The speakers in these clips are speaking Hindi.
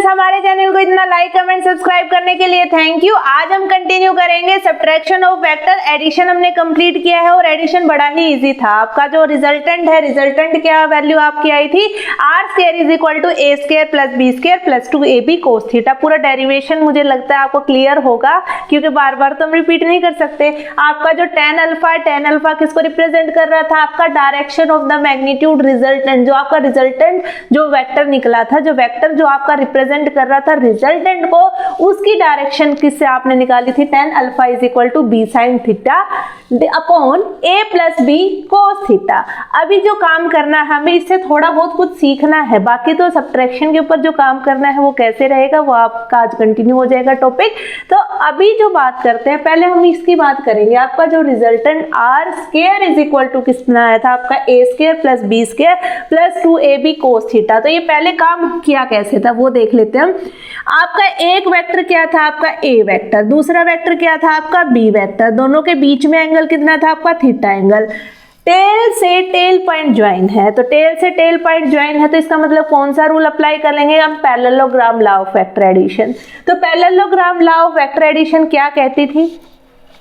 फ्रेंड्स, हमारे चैनल को इतना लाइक कमेंट सब्सक्राइब करने के लिए थैंक यू। आज हम कंटिन्यू करेंगे सब्ट्रैक्शन ऑफ वेक्टर। एडिशन हमने कंप्लीट किया है और एडिशन बड़ा ही इजी था। आपका जो रिजल्टेंट है, रिजल्टेंट क्या वैल्यू आपकी आई थी, r square is equal to a square plus b square plus 2ab cos theta. पूरा डेरिवेशन मुझे लगता है आपको क्लियर होगा, क्योंकि बार बार तो हम रिपीट नहीं कर सकते। आपका जो tan अल्फा है, tan अल्फा किसको रिप्रेजेंट कर रहा था, आपका direction of the magnitude resultant. जो आपका रिजल्टेंट जो वेक्टर निकला था, जो वेक्टर जो आपका रिप्रेजेंट कर रहा था रिजल्टेंट को, उसकी डायरेक्शन किससे आपने निकाली थी, tan alpha is equal to b sine theta upon a plus b cos theta. अभी जो काम करना है हमें, इससे थोड़ा बहुत कुछ सीखना है, बाकी तो सब्ट्रैक्शन के ऊपर जो काम करना है वो कैसे रहेगा वो आपका आज कंटिन्यू हो जाएगा टॉपिक। तो अभी जो बात करते हैं, पहले हम इसकी बात करेंगे। आपका जो resultant r square is equal to कितना आया था, आपका a square plus b square plus 2ab cos theta. तो ये पहले काम किया कैसे था वो देख लेते हैं हम। आपका एक वेक्टर क्या था, आपका a वेक्टर, दूसरा वेक्टर क्या था आपका b वेक्टर, दोनों के बीच में एंगल कितना था आपका थीटा एंगल। टेल से टेल पॉइंट ज्वाइन है, तो टेल से टेल पॉइंट ज्वाइन है, तो इसका मतलब कौन सा रूल अप्लाई कर लेंगे हम, parallelogram law of vector addition. तो parallelogram law of vector addition क्या कहती थी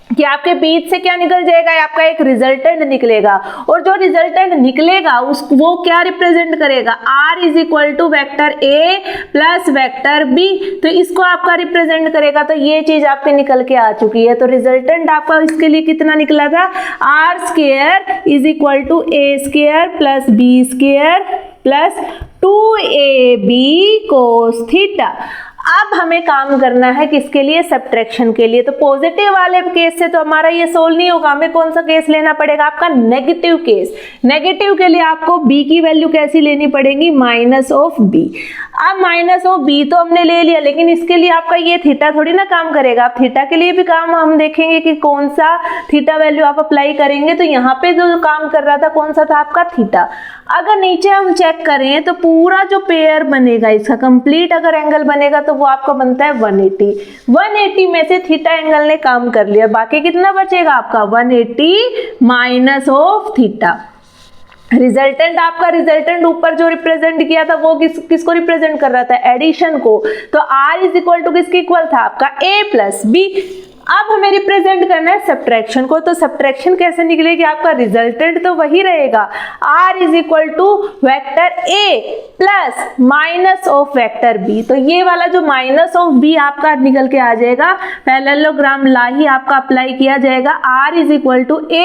कि आपके बीच से क्या निकल जाएगा, आपका एक रिजल्टेंट निकलेगा, और जो रिजल्टेंट निकलेगा वो क्या रिप्रेजेंट करेगा, r is equal to vector a plus vector b। तो इसको आपका रिप्रेजेंट करेगा। तो ये चीज आपके निकल के आ चुकी है। तो रिजल्टेंट आपका इसके लिए कितना निकला था, r square is equal to a square plus b square plus 2ab cos theta. अब हमें काम करना है किसके लिए, सब्ट्रैक्शन के लिए। तो पॉजिटिव वाले केस से तो हमारा ये सोल्व नहीं होगा, हमें कौन सा केस लेना पड़ेगा, आपका नेगेटिव केस। नेगेटिव के लिए आपको b की वैल्यू कैसी लेनी पड़ेगी, माइनस ऑफ b। अब माइनस ऑफ b तो हमने ले लिया, लेकिन इसके लिए आपका ये थीटा थोड़ी ना काम करेगा। अब थीटा के लिए भी काम हम देखेंगे कि कौन सा थीटा वैल्यू आप अप्लाई करेंगे। तो यहाँ पे जो काम कर रहा था कौन सा था आपका थीटा। अगर नीचे हम चेक करें तो पूरा जो पेयर बनेगा इसका कंप्लीट अगर एंगल बनेगा तो वो आपका बनता है 180। 180 में से थीटा एंगल ने काम कर लिया, बाकी कितना बचेगा आपका 180 माइनस ऑफ थीटा। रिजल्टेंट आपका रिजल्टेंट ऊपर जो रिप्रेजेंट किया था वो किसको रिप्रेजेंट कर रहा था, एडिशन को। तो r इज इक्वल टू किसके इक्वल था आपका a प्लस b। अब हमें रिप्रेजेंट करना है सब्ट्रैक्शन को। तो सब्ट्रैक्शन कैसे निकलेगी, आपका रिजल्टेंट तो वही रहेगा, r is equal to vector a plus minus of vector b। तो ये वाला जो माइनस ऑफ b आपका निकल के आ जाएगा, पैरेललोग्राम लॉ ही आपका अप्लाई किया जाएगा। r is equal to a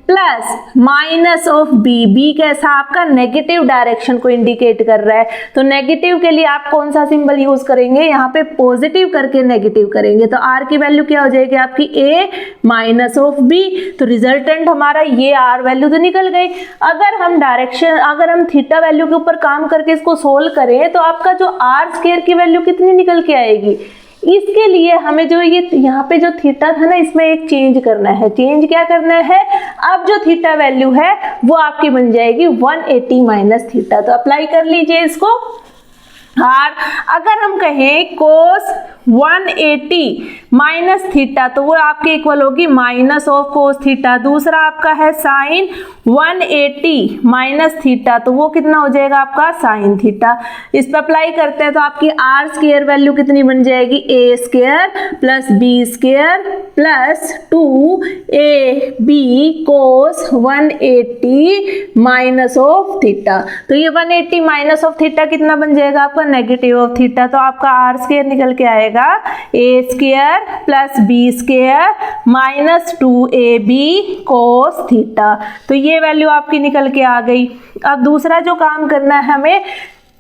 plus minus of b। b कैसा आपका नेगेटिव डायरेक्शन को इंडिकेट कर रहा है। तो नेगेटिव के लिए आप कौन सा सिंबल यूज करेंगे, यहाँ पे पॉजिटिव करके नेगेटिव करेंगे। तो r की वैल्यू क्या हो जाएगी आपकी a माइनस ऑफ b। तो रिजल्टेंट हमारा ये r वैल्यू तो निकल गई। अगर हम डायरेक्शन, अगर हम थीटा वैल्यू के ऊपर काम करके इसको सोल्व करें तो आपका जो r स्क्वायर की वैल्यू कितनी निकल के आएगी। इसके लिए हमें जो ये यहाँ पे जो थीटा था ना, इसमें एक चेंज करना है। चेंज क्या करना है, अब जो थीटा वैल्यू है वो आपकी बन जाएगी 180 माइनस थीटा। तो अप्लाई कर लीजिए इसको। और अगर हम कहें कोस 180 माइनस थीटा तो वो आपके इक्वल होगी माइनस ऑफ कोस थीटा। दूसरा आपका है साइन 180 माइनस थीटा, तो वो कितना हो जाएगा आपका साइन थीटा। इस पर अप्लाई करते हैं तो आपकी आर स्क्वायर वैल्यू कितनी बन जाएगी, a square plus b square plus 2ab cos 180 minus of theta. तो ये 180 माइनस ऑफ थीटा कितना बन जाएगा आपका, नेगेटिव ऑफ थीटा। तो आपका आर स्क्वायर निकल के आएगा a square plus b square minus 2ab cos theta. तो ये वैल्यू आपकी निकल के आ गई। अब दूसरा जो काम करना है हमें,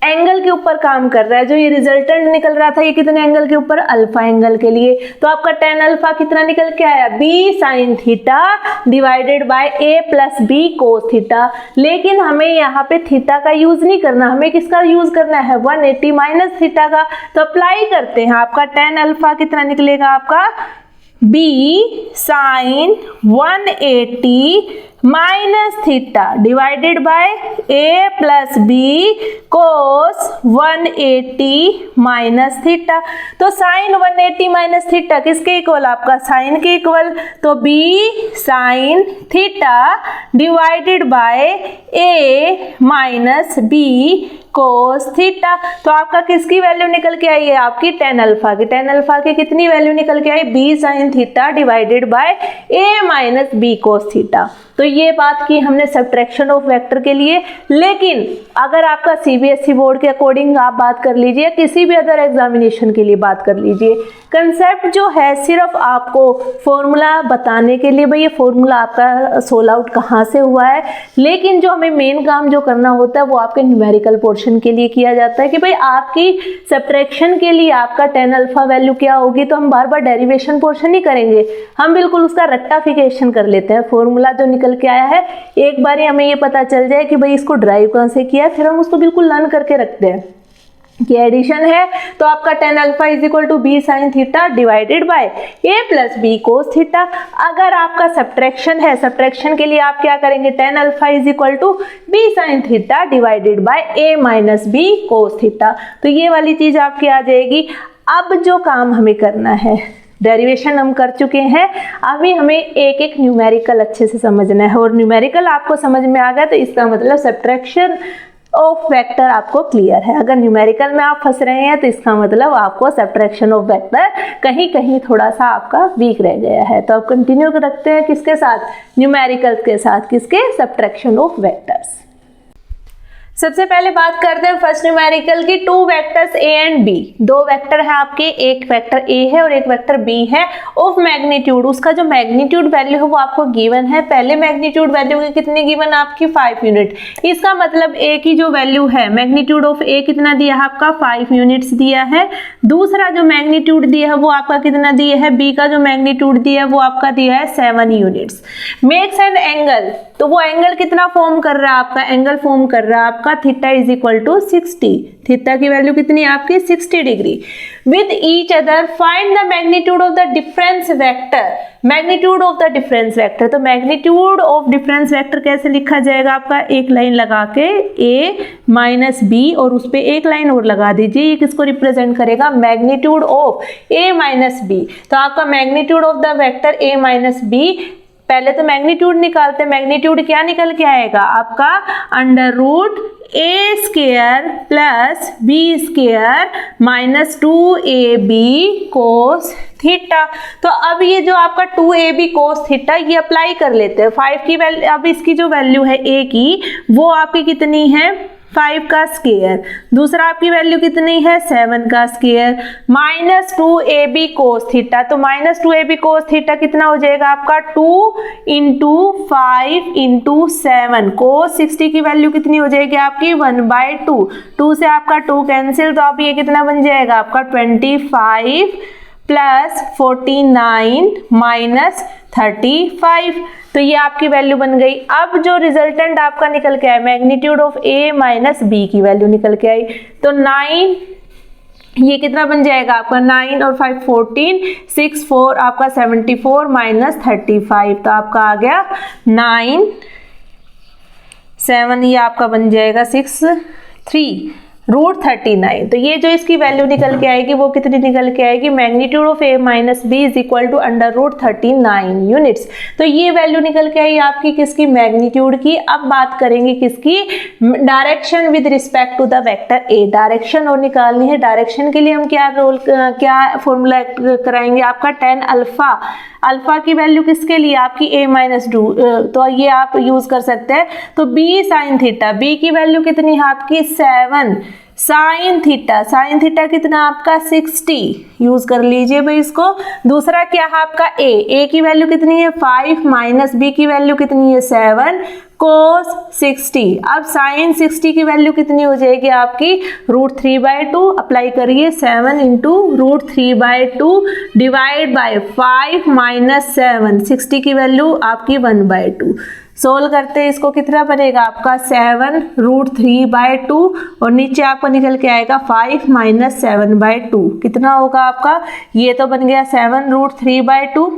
एंगल के ऊपर काम कर रहा है। जो ये रिजल्टेंट निकल रहा था ये कितने एंगल के ऊपर, अल्फा एंगल के लिए। तो आपका tan अल्फा कितना निकल के आया, b sine theta divided by a plus b cos theta. लेकिन हमें यहाँ पे थीटा का यूज नहीं करना, हमें किसका यूज करना है, 180 माइनस थीटा का। तो अप्लाई करते हैं, आपका tan अल्फा कितना निकलेगा आपका, b sine 180 minus theta divided by a plus b cos 180 minus theta. तो साइन 180 माइनस थीटा किसके इक्वल, आपका साइन के इक्वल। तो b sine theta divided by a minus b cos theta. तो आपका किसकी वैल्यू निकल के आई है, आपकी tan अल्फा की। tan अल्फा की कितनी वैल्यू निकल के आई, b sin theta divided by a minus b cos theta. तो ये बात की हमने सब्ट्रैक्शन ऑफ वेक्टर के लिए। लेकिन अगर आपका सीबीएसई बोर्ड के अकॉर्डिंग आप बात कर लीजिए या किसी भी अदर एग्जामिनेशन के लिए बात कर लीजिए, कंसेप्ट जो है सिर्फ आपको फॉर्मूला बताने के लिए, भाई ये फॉर्मूला आपका सोल्व आउट कहाँ से हुआ है, लेकिन जो हमें मेन काम जो करना होता है वो आपके न्यूमेरिकल पोर्शन के लिए किया जाता है कि भाई आपकी सब्ट्रैक्शन के लिए आपका tan अल्फा वैल्यू क्या होगी। तो हम बार बार डेरिवेशन पोर्शन नहीं करेंगे, हम बिल्कुल उसका रेक्टिफिकेशन कर लेते हैं। फॉर्मूला जो निकल के आया है एक बार हमें ये पता चल जाए कि भाई इसको ड्राइव कहाँ से किया है, फिर हम उसको बिल्कुल लर्न करके रखते हैं कि एडिशन है तो आपका tan alpha is equal to b sin theta divided by a plus b cos theta. अगर आपका सब्ट्रैक्शन है, सब्ट्रैक्शन के लिए आप क्या करेंगे, tan alpha is equal to b sin theta divided by a minus b cos theta. तो ये वाली चीज आपकी आ जाएगी। अब जो काम हमें करना है, डेरिवेशन हम कर चुके हैं, अभी हमें एक एक न्यूमेरिकल अच्छे से समझना है। और न्यूमेरिकल आपको समझ में आ गया तो इसका मतलब सब्ट्रैक्शन ऑफ वेक्टर आपको क्लियर है। अगर न्यूमेरिकल में आप फंस रहे हैं तो इसका मतलब आपको सब्ट्रैक्शन ऑफ वेक्टर कहीं कहीं थोड़ा सा आपका वीक रह गया है। तो अब कंटिन्यू रखते हैं किसके साथ, न्यूमेरिकल्स के साथ, किसके, सब्ट्रैक्शन ऑफ वेक्टर्स। सबसे पहले बात करते हैं फर्स्ट न्यूमेरिकल की, two vectors a and b। दो वेक्टर है आपके, एक वेक्टर a है और एक वेक्टर b है, ऑफ मैग्नीट्यूड, उसका जो मैग्नीट्यूड वैल्यू है वो आपको गिवन है। पहले मैग्नीट्यूड वैल्यू की कितनी गिवन, आपकी 5 यूनिट। इसका मतलब a की जो वैल्यू है, मैग्नीट्यूड ऑफ a कितना दिया है आपका 5 यूनिट्स दिया है। दूसरा जो मैग्नीट्यूड दिया है वो आपका कितना दिया है, b का जो मैग्नीट्यूड दिया है वो आपका दिया है 7 यूनिट्स। मेक्स एन एंगल, तो वो एंगल कितना फॉर्म कर रहा है, आपका एंगल फॉर्म कर रहा है आपका theta is equal to 60। Theta की वैल्यू कितनी है आपकी 60 degree. With each other find the magnitude of the difference vector. Magnitude of the difference vector, तो मैग्नीट्यूड ऑफ डिफरेंस वेक्टर कैसे लिखा जाएगा आपका, एक लाइन लगा के a माइनस b और उस पर एक लाइन और लगा दीजिए। ये किसको रिप्रेजेंट करेगा, magnitude of a minus b। तो आपका magnitude of the vector a minus b, पहले तो मैग्नीट्यूड निकालते हैं। मैग्नीट्यूड क्या निकल के आएगा आपका, under root a square plus b square minus 2ab cos theta. तो अब ये जो आपका 2ab कोस थीटा ये अप्लाई कर लेते हैं। 5 की वैल्यू, अब इसकी जो वैल्यू है a की वो आपकी कितनी है 5 का स्क्वायर, दूसरा आपकी वैल्यू कितनी है 7 का square, minus 2ab cos theta. तो माइनस 2ab कोस थीटा कितना हो जाएगा आपका 2 इंटू 5 इंटू 7, कोस 60 की वैल्यू कितनी हो जाएगी आपकी 1/2। 2 से आपका 2 कैंसिल, तो अब ये कितना बन जाएगा आपका 25 प्लस 49 माइनस 35। तो ये आपकी वैल्यू बन गई। अब जो रिजल्टेंट आपका निकल के आया, magnitude of a minus b की वैल्यू निकल के आई, तो 9, ये कितना बन जाएगा आपका 9 और 5 14, 6 4 आपका 74 माइनस 35। तो आपका आ गया 9 7, ये आपका बन जाएगा 6 3 रूट 39। तो ये जो इसकी वैल्यू निकल के आएगी वो कितनी निकल के आएगी, magnitude of a minus b is equal to under root 39 units. तो ये वैल्यू निकल के आई आपकी किसकी, मैग्नीट्यूड की। अब बात करेंगे किसकी, direction with respect to the vector a। Direction और निकालनी है। डायरेक्शन के लिए हम क्या फॉर्मूला कराएंगे आपका tan अल्फा। अल्फा की वैल्यू किसके लिए, आपकी a माइनस 2, तो ये आप यूज कर सकते हैं। तो b साइन थीटा, b की वैल्यू कितनी है आपकी 7 साइन थीटा। साइन थीटा कितना आपका 60, यूज कर लीजिए भाई इसको। दूसरा क्या है आपका a की वैल्यू कितनी है 5 माइनस b की वैल्यू कितनी है 7 कोस 60। अब साइन 60 की वैल्यू कितनी हो जाएगी आपकी रूट 3/2। अप्लाई करिए 7 into root 3/2 divide by 5 minus 7, 60 की वैल्यू आपकी 1/2। सोल्व करते हैं इसको, कितना बनेगा आपका 7 रूट 3/2 और नीचे आपको निकल के आएगा 5 माइनस 7/2। कितना होगा आपका, ये तो बन गया 7 रूट 3/2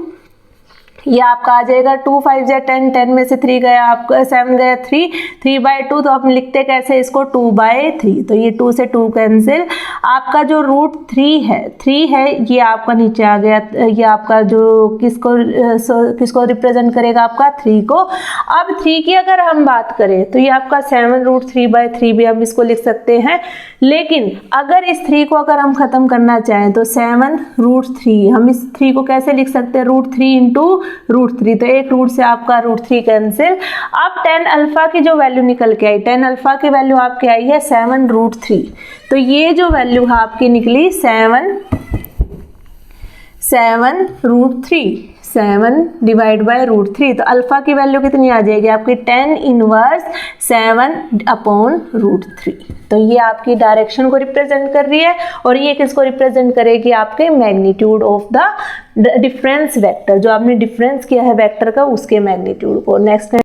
ये आपका आ जाएगा 2 5 या 10, 10 में से 3 गया, आपका 7 गया 3, 3/2, तो आप लिखते कैसे इसको 2/3, तो ये 2 से 2 कैंसिल। आपका जो √3 है ये आपका नीचे आ गया, ये आपका जो किसको रिप्रेजेंट करेगा, आपका 3 को। अब 3 की अगर हम बात करें तो ये आपका 7√3/3 भी हम इसको लिख सकते हैं, लेकिन अगर इस 3 को अगर हम खत्म करना चाहें तो 7√3, हम इस 3 को कैसे लिख सकते हैं, √3 इंटू √3, तो एक रूट से आपका √3 कैंसिल। अब tan अल्फा की जो वैल्यू निकल के आई, tan अल्फा की वैल्यू आपकी आई है 7√3, तो ये जो वैल्यू है आपकी निकली 7√3, 7 डिवाइड बाय √3, तो अल्फा की वैल्यू कितनी आ जाएगी आपकी, tan इनवर्स 7/√3। तो ये आपकी डायरेक्शन को रिप्रेजेंट कर रही है, और ये किसको रिप्रेजेंट करेगी, आपके magnitude of the difference vector, जो आपने डिफरेंस किया है वेक्टर का उसके मैग्नीट्यूड को। नेक्स्ट